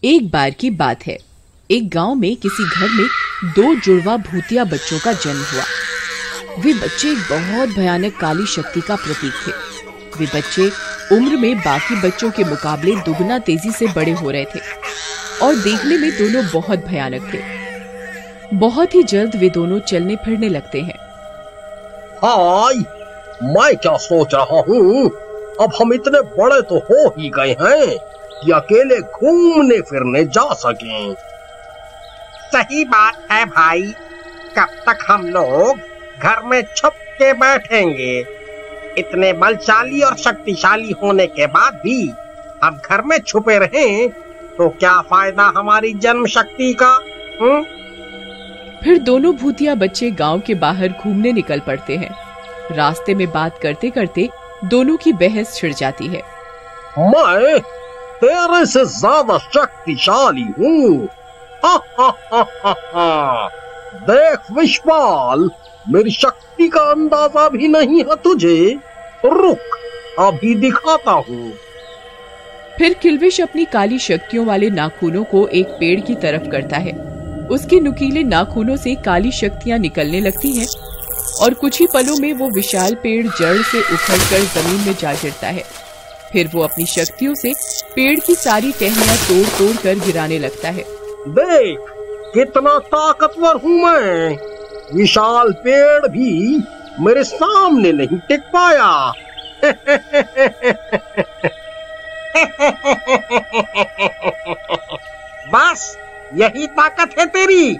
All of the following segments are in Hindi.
एक बार की बात है, एक गांव में किसी घर में दो जुड़वा भूतिया बच्चों का जन्म हुआ। वे बच्चे एक बहुत भयानक काली शक्ति का प्रतीक थे। वे बच्चे उम्र में बाकी बच्चों के मुकाबले दुगना तेजी से बड़े हो रहे थे और देखने में दोनों बहुत भयानक थे। बहुत ही जल्द वे दोनों चलने फिरने लगते हैं। हाय, मैं क्या सोच रहा हूँ, अब हम इतने बड़े तो हो ही गए हैं कि अकेले घूमने फिरने जा सकें। सही बात है भाई, कब तक हम लोग घर में छुप के बैठेंगे? इतने बलशाली और शक्तिशाली होने के बाद भी हम घर में छुपे रहें तो क्या फायदा हमारी जन्म शक्ति का? फिर दोनों भूतिया बच्चे गांव के बाहर घूमने निकल पड़ते हैं। रास्ते में बात करते करते दोनों की बहस छिड़ जाती है। मैं तेरे से ज्यादा शक्तिशाली हूँ। देख विश्वाल, मेरी शक्ति का अंदाजा भी नहीं है तुझे। रुक, अभी दिखाता हूँ। फिर किल्विश अपनी काली शक्तियों वाले नाखूनों को एक पेड़ की तरफ करता है। उसके नुकीले नाखूनों से काली शक्तियाँ निकलने लगती हैं और कुछ ही पलों में वो विशाल पेड़ जड़ से उखड़कर जमीन में जा गिरता है। फिर वो अपनी शक्तियों से पेड़ की सारी टहनियाँ तोड़ तोड़ कर गिराने लगता है। देख कितना ताकतवर हूँ मैं। विशाल पेड़ भी मेरे सामने नहीं टिक पाया। बस यही ताकत है तेरी?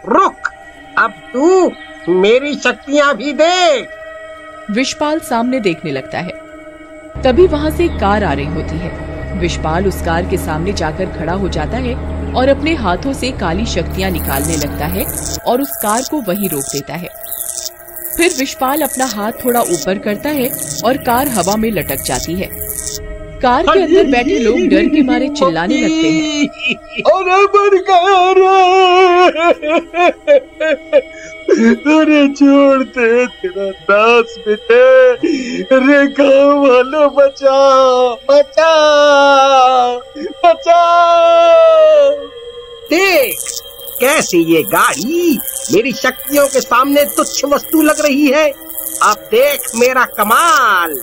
रुक, अब तू मेरी शक्तियाँ भी देख। विशपाल सामने देखने लगता है। तभी वहाँ से एक कार आ रही होती है। विशपाल उस कार के सामने जाकर खड़ा हो जाता है और अपने हाथों से काली शक्तियाँ निकालने लगता है और उस कार को वहीं रोक देता है। फिर विशपाल अपना हाथ थोड़ा ऊपर करता है और कार हवा में लटक जाती है। कार के अंदर बैठे लोग डर के मारे चिल्लाने लगते हैं। अरे मर गया अरे छोड़ दे, तेरा दास बेटे। अरे गाँव वालों बचाओ बचाओ बचाओ। देख कैसे ये गाड़ी मेरी शक्तियों के सामने तुच्छ वस्तु लग रही है। अब देख मेरा कमाल।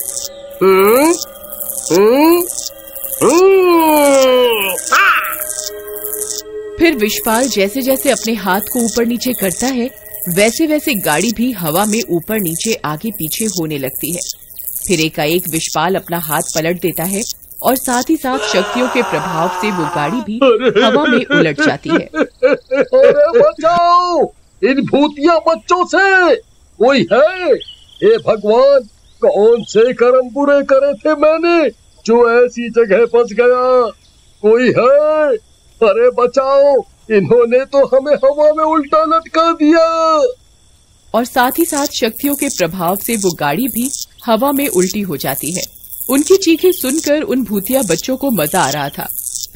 फिर विशपाल जैसे जैसे अपने हाथ को ऊपर नीचे करता है, वैसे वैसे गाड़ी भी हवा में ऊपर नीचे आगे पीछे होने लगती है। फिर एकाएक विशपाल अपना हाथ पलट देता है और साथ ही साथ शक्तियों के प्रभाव से वो गाड़ी भी हवा में उलट जाती है। अरे बचाओ, इन भूतिया बच्चों से कोई है? हे भगवान, कौन से कर्म बुरे करे थे मैंने जो ऐसी जगह फंस गया? कोई है? अरे बचाओ, इन्होंने तो हमें हवा में उल्टा लटका दिया। और साथ ही साथ शक्तियों के प्रभाव से वो गाड़ी भी हवा में उल्टी हो जाती है। उनकी चीखें सुनकर उन भूतिया बच्चों को मजा आ रहा था।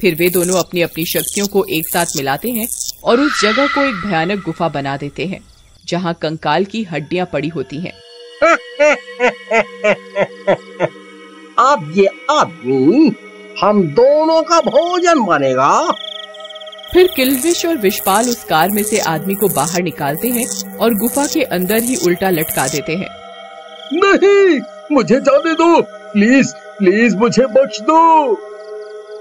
फिर वे दोनों अपनी अपनी शक्तियों को एक साथ मिलाते हैं और उस जगह को एक भयानक गुफा बना देते हैं जहाँ कंकाल की हड्डियां पड़ी होती हैं। अब ये आदमी हम दोनों का भोजन बनेगा। फिर किल्विश और विशपाल उस कार में से आदमी को बाहर निकालते हैं और गुफा के अंदर ही उल्टा लटका देते हैं। नहीं, मुझे जाने दो, प्लीज प्लीज मुझे बख्श दो।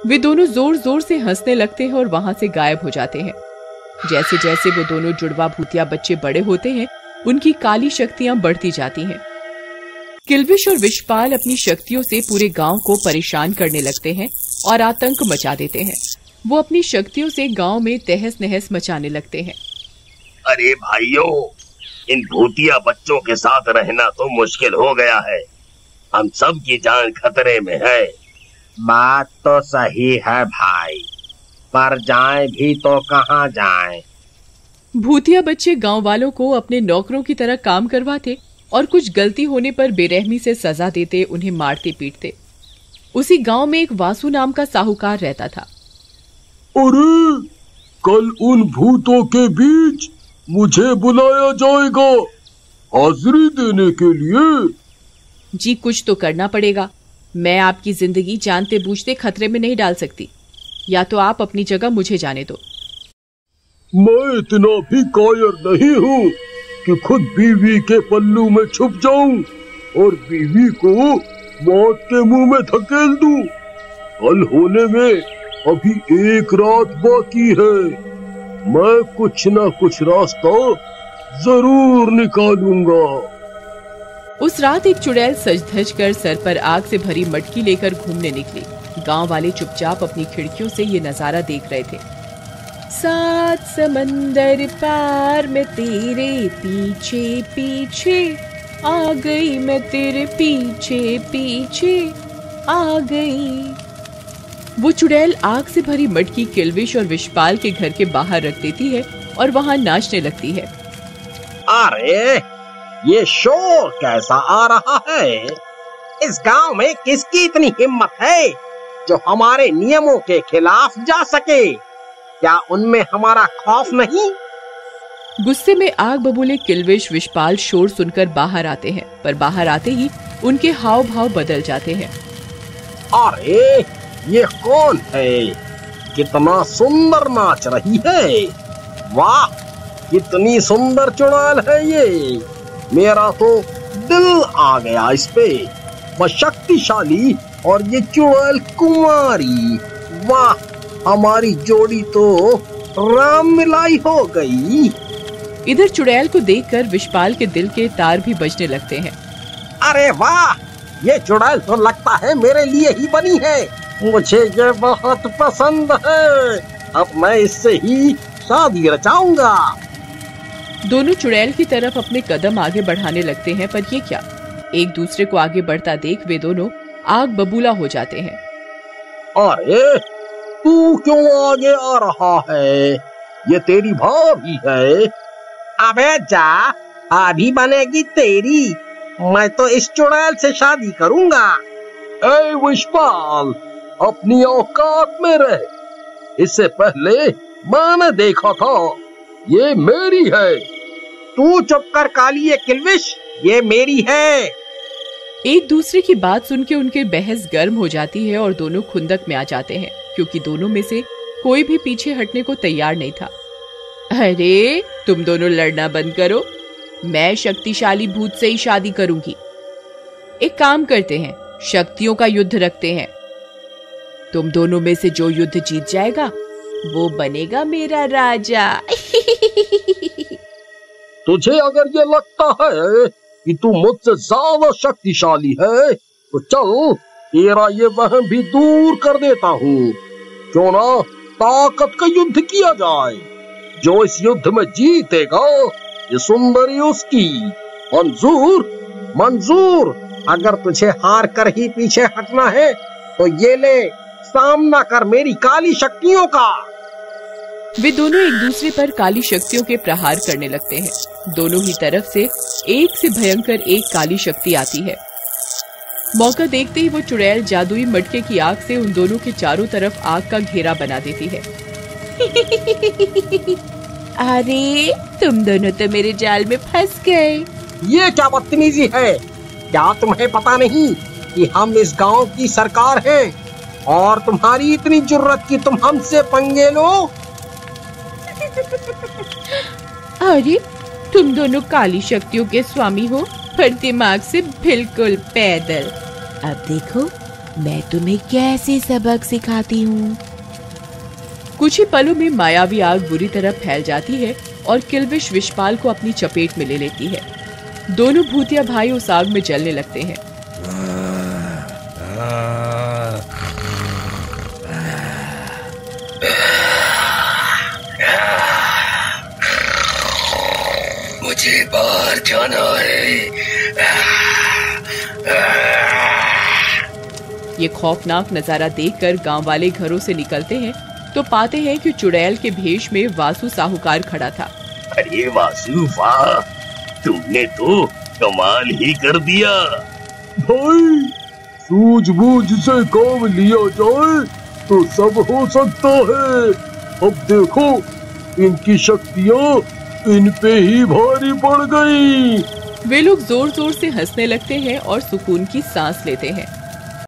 वे दोनों जोर जोर से हंसने लगते हैं और वहाँ से गायब हो जाते हैं। जैसे जैसे वो दोनों जुड़वा भूतिया बच्चे बड़े होते हैं, उनकी काली शक्तियाँ बढ़ती जाती हैं। किल्विश और विशपाल अपनी शक्तियों से पूरे गांव को परेशान करने लगते हैं और आतंक मचा देते हैं। वो अपनी शक्तियों से गांव में तहस नहस मचाने लगते हैं। अरे भाइयों, इन भूतिया बच्चों के साथ रहना तो मुश्किल हो गया है। हम सब की जान खतरे में है। बात तो सही है भाई, पर जाएं भी तो कहाँ जाएं? भूतिया बच्चे गांव वालों को अपने नौकरों की तरह काम करवाते और कुछ गलती होने पर बेरहमी से सजा देते, उन्हें मारते पीटते। उसी गांव में एक वासु नाम का साहूकार रहता था। अरे, कल उन भूतों के बीच मुझे बुलाया जाएगा हाजिरी देने के लिए। जी, कुछ तो करना पड़ेगा। मैं आपकी जिंदगी जानते बूझते खतरे में नहीं डाल सकती। या तो आप अपनी जगह मुझे जाने दो। मैं इतना भी कायर नहीं हूँ कि खुद बीवी के पल्लू में छुप जाऊं और बीवी को मौत के मुंह में धकेल दूं। कल होने में अभी एक रात बाकी है। मैं कुछ ना कुछ रास्ता जरूर निकालूंगा। उस रात एक चुड़ैल सज धज कर सर पर आग से भरी मटकी लेकर घूमने निकली। गांव वाले चुपचाप अपनी खिड़कियों से ये नजारा देख रहे थे। 7 समंदर पार मैं तेरे पीछे पीछे आ गई, मैं तेरे पीछे पीछे आ गई। वो चुड़ैल आग से भरी मटकी किल्विश और विशपाल के घर के बाहर रख देती है और वहां नाचने लगती है। अरे ये शोर कैसा आ रहा है? इस गांव में किसकी इतनी हिम्मत है जो हमारे नियमों के खिलाफ जा सके? क्या उनमें हमारा खौफ नहीं? गुस्से में आग बबूले किल्विश विशपाल शोर सुनकर बाहर आते हैं, पर बाहर आते ही उनके हाव भाव बदल जाते हैं। अरे ये कौन है? कितना सुंदर नाच रही है। वाह, कितनी सुंदर चुड़ैल है ये। मेरा तो दिल आ गया इस पे। वह शक्तिशाली और ये चुड़ैल कुमारी। वाह, हमारी जोड़ी तो राम मिलाई हो गई। इधर चुड़ैल को देखकर विशपाल के दिल के तार भी बजने लगते हैं। अरे वाह, ये चुड़ैल तो लगता है मेरे लिए ही बनी है। मुझे ये बहुत पसंद है। अब मैं इससे ही शादी रचाऊंगा। दोनों चुड़ैल की तरफ अपने कदम आगे बढ़ाने लगते हैं, पर ये क्या? एक दूसरे को आगे बढ़ता देख वे दोनों आग बबूला हो जाते हैं। अरे तू क्यों आगे आ रहा है? ये तेरी भाभी है। अबे जा, भाभी बनेगी तेरी। मैं तो इस चुड़ैल से शादी करूंगा। ए विशपाल, अपनी औकात में रह। इससे पहले मैंने देखा था, ये मेरी है। तू चुप कर कालिए किल्विश, ये मेरी है। एक दूसरे की बात सुन के उनके बहस गर्म हो जाती है और दोनों खुंदक में आ जाते हैं, क्योंकि दोनों में से कोई भी पीछे हटने को तैयार नहीं था। अरे तुम दोनों लड़ना बंद करो, मैं शक्तिशाली भूत से ही शादी करूंगी। एक काम करते हैं, शक्तियों का युद्ध रखते हैं। तुम दोनों में से जो युद्ध जीत जाएगा वो बनेगा मेरा राजा। तुझे अगर ये लगता है कि तू मुझसे ज्यादा शक्तिशाली है तो चल, तेरा ये वहम भी दूर कर देता हूँ। क्यों ना ताकत का युद्ध किया जाए। जो इस युद्ध में जीतेगा ये सुंदरी उसकी। मंजूर? मंजूर। अगर तुझे हार कर ही पीछे हटना है तो ये ले, सामना कर मेरी काली शक्तियों का। वे दोनों एक दूसरे पर काली शक्तियों के प्रहार करने लगते हैं। दोनों ही तरफ से एक से भयंकर एक काली शक्ति आती है। मौका देखते ही वो चुड़ैल जादुई मटके की आग से उन दोनों के चारों तरफ आग का घेरा बना देती है। अरे तुम दोनों तो मेरे जाल में फंस गए। ये क्या बदतमीजी है? क्या तुम्हें पता नहीं कि हम इस गांव की सरकार हैं और तुम्हारी इतनी जुर्रत कि तुम हमसे पंगे लो? अरे तुम दोनों काली शक्तियों के स्वामी हो, पर दिमाग से बिल्कुल पैदल। अब देखो मैं तुम्हें कैसे सबक सिखाती हूँ। कुछ ही पलों में मायावी आग बुरी तरह फैल जाती है और किल्विश विशपाल को अपनी चपेट में ले लेती है। दोनों भूतिया भाई उस आग में जलने लगते हैं। मुझे बाहर जाना है। ये खौफनाक नजारा देखकर गांव वाले घरों से निकलते हैं तो पाते हैं कि चुड़ैल के भेष में वासु साहूकार खड़ा था। अरे वासु, वाह, तुमने तो कमाल ही कर दिया। भाई, सूझबूझ से काम लिया जाए तो सब हो सकता है। अब देखो, इनकी शक्तियाँ इन पे ही भारी पड़ गई। वे लोग जोर जोर से हंसने लगते हैं और सुकून की सांस लेते हैं।